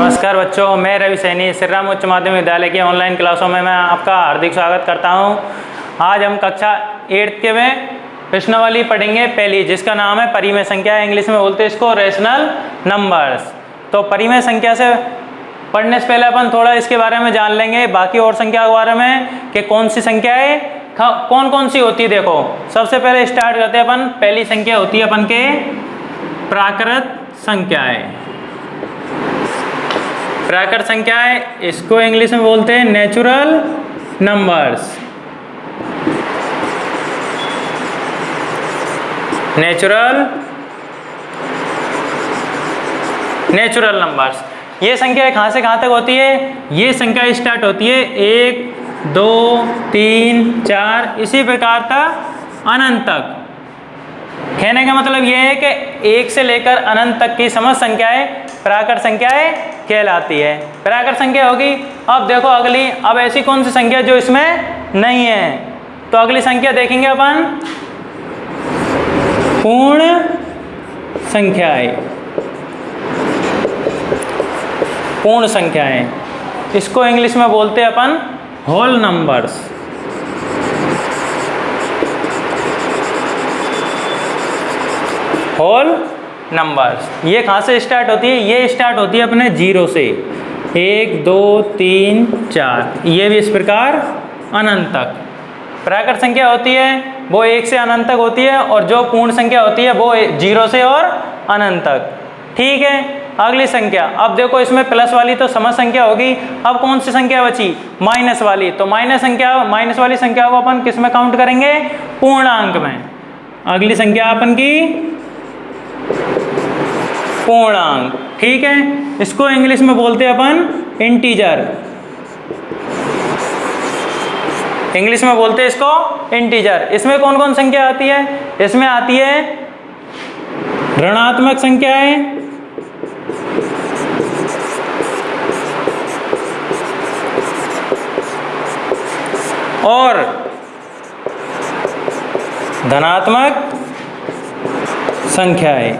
नमस्कार बच्चों, मैं रवि सैनी श्री राम उच्च माध्यमिक विद्यालय की ऑनलाइन क्लासों में मैं आपका हार्दिक स्वागत करता हूं। आज हम कक्षा 8 के में प्रश्नावली पढ़ेंगे पहली, जिसका नाम है परिमेय संख्या। इंग्लिश में बोलते हैं इसको रेशनल नंबर्स। तो परिमेय संख्या से पढ़ने से पहले अपन थोड़ा इसके बारे में जान लेंगे, बाकी और संख्या के बारे में कि कौन सी संख्याएँ कौन कौन सी होती है। देखो, सबसे पहले स्टार्ट करते हैं अपन। पहली संख्या होती है अपन के प्राकृत संख्याएँ। प्राकृत संख्याएँ, इसको इंग्लिश में बोलते हैं नेचुरल नंबर्स। Natural numbers. ये संख्या कहाँ से कहाँ तक होती है? ये संख्या स्टार्ट होती है 1, 2, 3, 4 इसी प्रकार तक अनंत तक। कहने का मतलब ये है कि 1 से लेकर अनंत तक की समस्त संख्याएं प्राकृत संख्याएं कहलाती है। प्राकृत संख्या होगी। अब देखो अगली, अब ऐसी कौन सी संख्या जो इसमें नहीं है? तो अगली संख्या देखेंगे अपन पूर्ण संख्याएं। पूर्ण संख्याएं, इसको इंग्लिश में बोलते हैं अपन होल नंबर्स। Whole numbers. ये कहाँ से स्टार्ट होती है? ये स्टार्ट होती है अपने 0 से। 1, 2, 3, 4, ये भी इस प्रकार अनंत तक। प्राकृत संख्या होती है वो 1 से अनंत तक होती है, और जो पूर्ण संख्या होती है वो 0 से और अनंत तक। ठीक है, अगली संख्या। अब देखो इसमें प्लस वाली तो समस्त संख्या होगी। अब कौन सी संख्या बची? माइनस वाली। तो माइनस वाली संख्या को अपन किस में काउंट करेंगे? पूर्णांक में। अगली संख्या अपन की पूर्णांक। ठीक है, इसको इंग्लिश में बोलते हैं अपन इंटीजर। इंग्लिश में बोलते हैं इसको इंटीजर। इसमें कौन कौन संख्या आती है? इसमें आती है ऋणात्मक संख्याएं, और धनात्मक संख्याएं।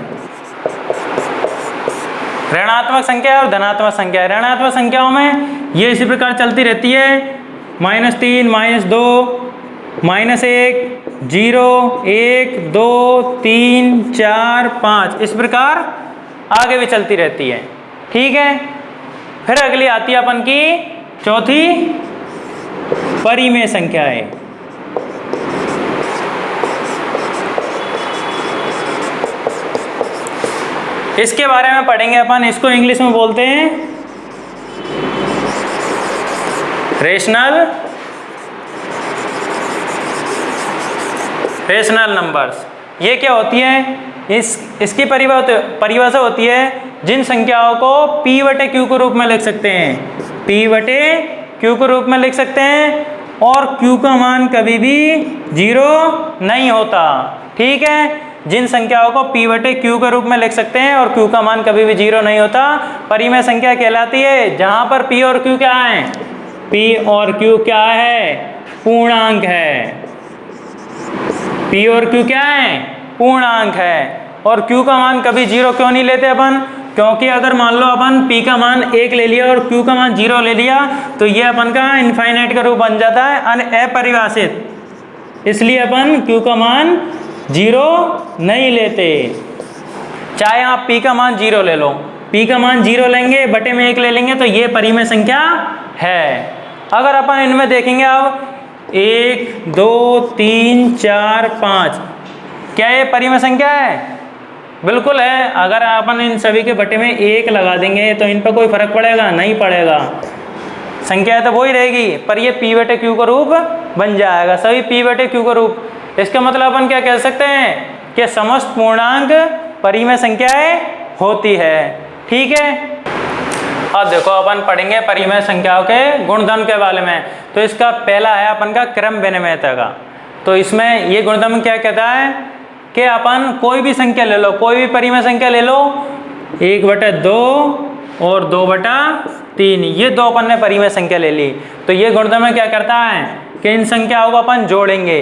ऋणात्मक संख्या और धनात्मक संख्या। ऋणात्मक संख्याओं में ये इसी प्रकार चलती रहती है -3, -2, -1, 0, 1, 2, 3, 4, 5 इस प्रकार आगे भी चलती रहती है। ठीक है, फिर अगली आती है अपन की चौथी परिमेय संख्याएं। इसके बारे में पढ़ेंगे अपन। इसको इंग्लिश में बोलते हैं रेशनल नंबर्स। ये क्या होती है? इसकी परिभाषा होती है जिन संख्याओं को P/Q के रूप में लिख सकते हैं। P/Q के रूप में लिख सकते हैं, और Q का मान कभी भी 0 नहीं होता। ठीक है, जिन संख्याओं को P/Q के रूप में लिख सकते हैं और Q का मान कभी भी 0 नहीं होता, परिमेय संख्या कहलाती है। जहां पर P और Q क्या है? P और Q क्या है? पूर्णांक है। P और Q क्या है? पूर्णांक है। और Q का मान कभी 0 क्यों नहीं लेते अपन? क्योंकि अगर मान लो अपन P का मान 1 ले लिया और Q का मान 0 ले लिया, तो ये अपन का इनफाइनाइट का रूप बन जाता है, अपरिभाषित। इसलिए अपन Q का मान 0 नहीं लेते। चाहे आप P का मान 0 ले लो, P का मान 0 लेंगे, बटे में 1 ले लेंगे, तो ये परिमेय संख्या है। अगर अपन इनमें देखेंगे अब 1, 2, 3, 4, 5, क्या ये परिमेय संख्या है? बिल्कुल है। अगर अपन इन सभी के बटे में 1 लगा देंगे तो इन पर कोई फर्क पड़ेगा? नहीं पड़ेगा। संख्या तो वही रहेगी, पर ये P/Q का रूप बन जाएगा। सभी P/Q का रूप। इसका मतलब अपन क्या कह सकते हैं कि समस्त पूर्णांक परिमेय संख्याएं होती है। ठीक है, अब देखो अपन पढ़ेंगे परिमेय संख्याओं के गुणधर्म के बारे में। तो इसका पहला है अपन का क्रम विनिमयता का। तो इसमें ये गुणधर्म क्या कहता है कि अपन कोई भी संख्या ले लो, कोई भी परिमेय संख्या ले लो, 1/2 और 2/3, ये दो अपन ने परिमेय संख्या ले ली। तो ये गुणधर्म क्या करता है कि इन संख्याओं को अपन जोड़ेंगे।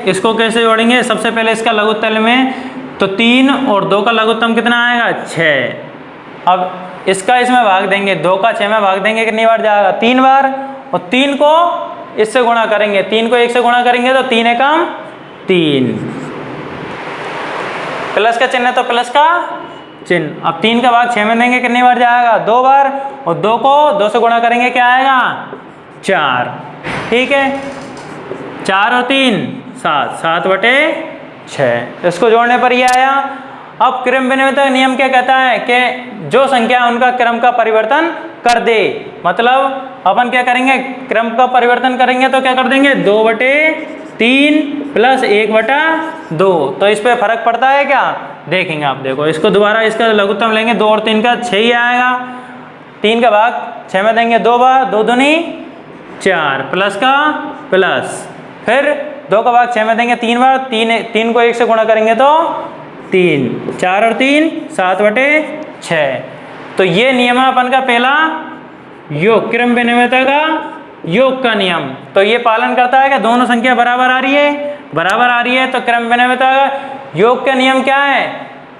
इसको कैसे जोड़ेंगे? सबसे पहले इसका लघुत्तम में तो 3 और 2 का लघुत्तम कितना आएगा? 6। अब इसका इसमें भाग देंगे, 2 का 6 में भाग देंगे, कितनी बार जाएगा? 3 बार। और 3 को इससे गुणा करेंगे, 3 को 1 से गुणा करेंगे तो 3 एकम 3, प्लस का चिन्ह है तो प्लस का चिन्ह। अब 3 का भाग 6 में देंगे, कितनी बार जाएगा? 2 बार। और 2 को 2 से गुणा करेंगे, क्या आएगा? 4। ठीक है, 4 और 3 7, 7/6। इसको जोड़ने पर ये आया। अब क्रम विनिमयता नियम क्या कहता है कि जो संख्या है उनका क्रम का परिवर्तन कर दे। मतलब अपन क्या करेंगे, क्रम का परिवर्तन करेंगे तो क्या कर देंगे, 2/3 प्लस 1/2। तो इस पे फर्क पड़ता है क्या, देखेंगे आप। देखो इसको दोबारा, इसका लघुत्तम लेंगे, 2 और 3 का 6 ही आएगा। 3 का भाग 6 में देंगे 2 बार, 2 दूनी 4, प्लस का प्लस। फिर 2 का भाग 6 में देंगे 3 बार, 3 को 1 से गुणा करेंगे तो 3, 4 और 3 7/6। तो ये नियम है अपन का पहला, योग, क्रम विनिमयता का योग का नियम। तो ये पालन करता है कि दोनों संख्या बराबर आ रही है, बराबर आ रही है, तो क्रम विनिमयता का योग का नियम क्या है,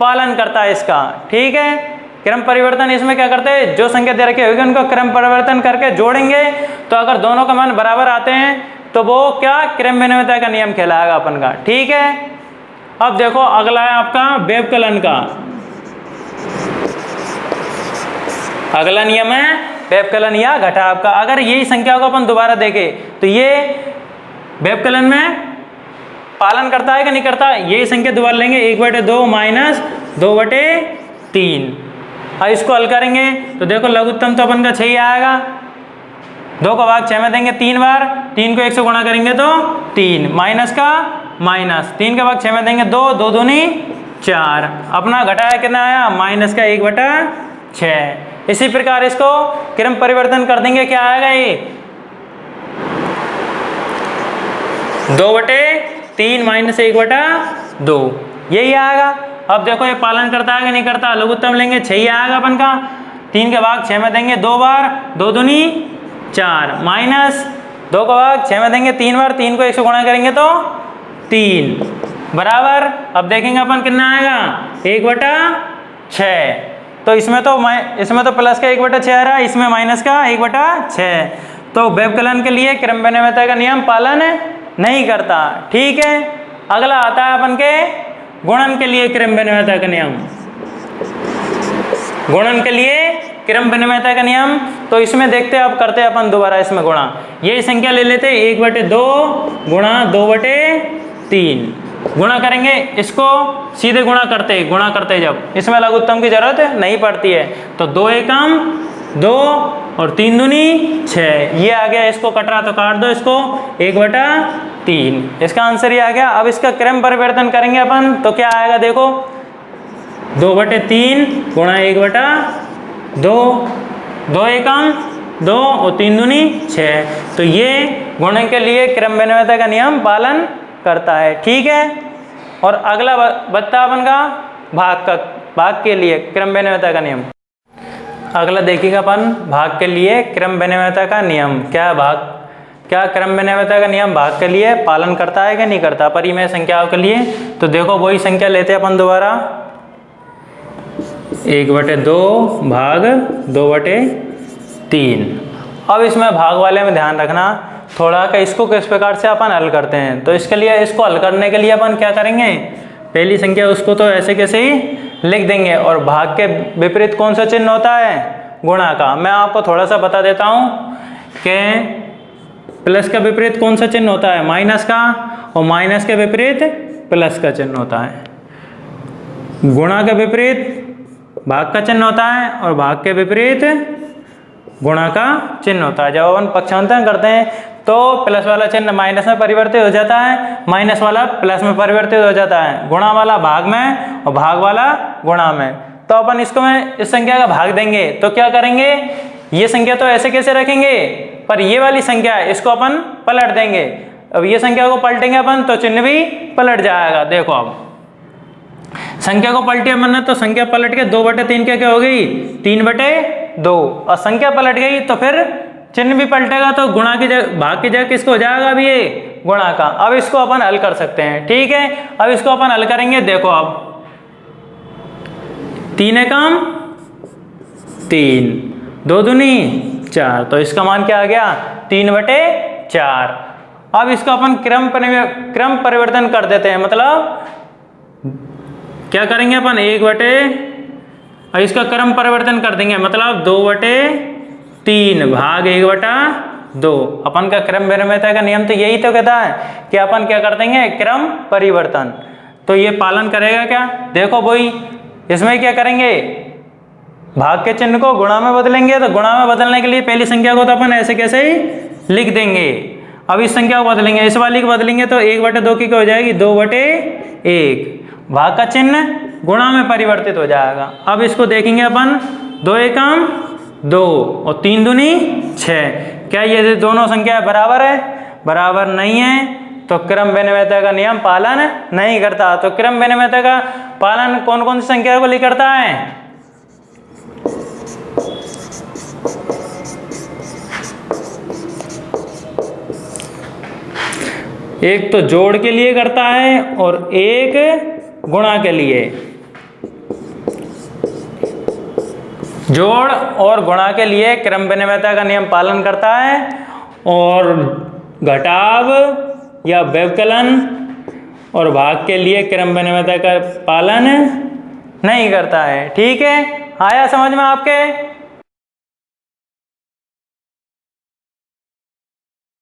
पालन करता है इसका। ठीक है, क्रम परिवर्तन इसमें क्या करते हैं, जो संख्या दे रखी होगी उनको क्रम परिवर्तन करके जोड़ेंगे, तो अगर दोनों का मान बराबर आते हैं तो वो क्या, क्रम विनिमयता का नियम कहलाएगा अपन का। ठीक है, अब देखो अगला है आपका व्यवकलन का। अगला नियम है व्यवकलन या घटाव का। अगर यही संख्या को अपन दोबारा देखें तो ये व्यवकलन में पालन करता है कि नहीं करता। यही संख्या दोबारा लेंगे, 1/2 माइनस 2/3। अब इसको हल करेंगे तो देखो लघुत्तम तो अपन का 6 ही आएगा। 2 का भाग 6 में देंगे 3 बार, 3 को 1 से गुणा करेंगे तो 3, माइनस का माइनस, 3 का भाग 6 में देंगे 2, 2 दूनी 4। अपना घटाया कितना आया, माइनस का 1/6। इसी प्रकार इसको क्रम परिवर्तन कर देंगे, क्या आएगा ये 2/3 माइनस 1/2, यही आएगा। अब देखो ये पालन करता है कि नहीं करता, लघुत्तम लेंगे 6 ही आएगा अपन का। 3 के भाग 6 में देंगे 2 बार, 2 दूनी 4, माइनस 2 का भाग 6 में देंगे 3 बार, 3 को 1 से गुणा करेंगे तो 3, बराबर। अब देखेंगे अपन कितना आएगा, 1/6। तो इसमें तो प्लस का 1/6 आ रहा है, इसमें माइनस का 1/6। तो व्यवकलन के लिए क्रम विनिमयता का नियम पालन नहीं करता। ठीक है, अगला आता है अपन के गुणन के लिए क्रम विनिमयता का नियम। गुणन के लिए क्रम विनिमयता का नियम, तो इसमें देखते हैं अब करते हैं अपन दोबारा इसमें गुणा। यही संख्या ले लेते हैं, 1/2 गुणा 2/3 गुणा करेंगे। इसको सीधे गुणा करते जब इसमें लघुत्तम की जरूरत नहीं पड़ती है, तो 2 एकम 2 और 3 दूनी 6, ये आ गया। इसको कट रहा तो काट दो, इसको 1/3, इसका आंसर ये आ गया। अब इसका क्रम परिवर्तन करेंगे अपन तो क्या आएगा, देखो 2/3 गुणा 1/2, 2 एकम 2 और 3 दूनी 6। तो ये गुणन के लिए क्रम विनिमयता का नियम पालन करता है। ठीक है, और अगला बता अपन का भाग के लिए क्रम विनिमयता का नियम। अगला देखिएगा अपन भाग के लिए क्रम विनिमयता का नियम क्या भाग, क्या क्रम विनिमयता का नियम भाग के लिए पालन करता है कि नहीं करता परिमेय संख्याओं के लिए। तो देखो वही संख्या लेते हैं अपन दोबारा, 1/2 भाग 2/3। अब इसमें भाग वाले में ध्यान रखना थोड़ा कि इसको किस प्रकार से अपन हल करते हैं। तो इसके लिए, इसको हल करने के लिए अपन क्या करेंगे, पहली संख्या उसको तो ऐसे कैसे ही लिख देंगे, और भाग के विपरीत कौन सा चिन्ह होता है, गुणा का। मैं आपको थोड़ा सा बता देता हूँ कि प्लस का विपरीत कौन सा चिन्ह होता है, माइनस का, और माइनस के विपरीत प्लस का चिन्ह होता है। गुणा के विपरीत भाग का चिन्ह होता है, और भाग के विपरीत गुणा का चिन्ह होता है। जब अपन पक्षांतरण करते हैं तो प्लस वाला चिन्ह माइनस में परिवर्तित हो जाता है, माइनस वाला प्लस में परिवर्तित हो जाता है, गुणा वाला भाग में और भाग वाला गुणा में। तो अपन इसको में इस संख्या का भाग देंगे तो क्या करेंगे, ये संख्या तो ऐसे कैसे रखेंगे, पर ये वाली संख्या है इसको अपन पलट देंगे। अब ये संख्या को पलटेंगे अपन तो चिन्ह भी पलट जाएगा। देखो अब संख्या को पलटे अपन ने तो संख्या पलट के 2/3 क्या हो गई, 3/2, और संख्या पलट गई तो फिर चिन्ह भी पलटेगा, तो गुणा की जगह भाग की जगह किसको हो जाएगा, अभी ये गुणा का। अब इसको अपन हल कर सकते हैं। ठीक है, अब इसको अपन हल करेंगे। देखो अब 3 एकम 3, 2 दूनी 4, तो इसका मान क्या आ गया 3/4। अब इसको अपन क्रम परिवर्तन कर देते हैं, मतलब क्या करेंगे अपन 1/, इसका क्रम परिवर्तन कर देंगे, मतलब 2/3 भाग 1/2। अपन का क्रम विनिमयता का नियम तो यही तो कहता है कि अपन क्या कर देंगे क्रम परिवर्तन। तो ये पालन करेगा क्या, देखो भाई इसमें क्या करेंगे, भाग के चिन्ह को गुणा में बदलेंगे, तो गुणा में बदलने के लिए पहली संख्या को तो अपन ऐसे कैसे ही लिख देंगे। अब इस संख्या को बदलेंगे, इस वाली को बदलेंगे तो 1/2 की क्या हो जाएगी 2/1। भाग का चिन्ह गुणा में परिवर्तित हो जाएगा। अब इसको देखेंगे अपन 2 एकम 2 और 3 दूनी 6। क्या ये दोनों संख्या बराबर है, बराबर नहीं है, तो क्रम विनिमयता का नियम पालन नहीं करता। तो क्रम विनिमयता का पालन कौन कौन सी संख्या को लेकर करता है, एक तो जोड़ के लिए करता है और एक गुणा के लिए। जोड़ और गुणा के लिए क्रम विनिमयता का नियम पालन करता है और घटाव या व्यवकलन और भाग के लिए क्रम विनिमयता का पालन नहीं करता है। ठीक है, आया समझ में आपके।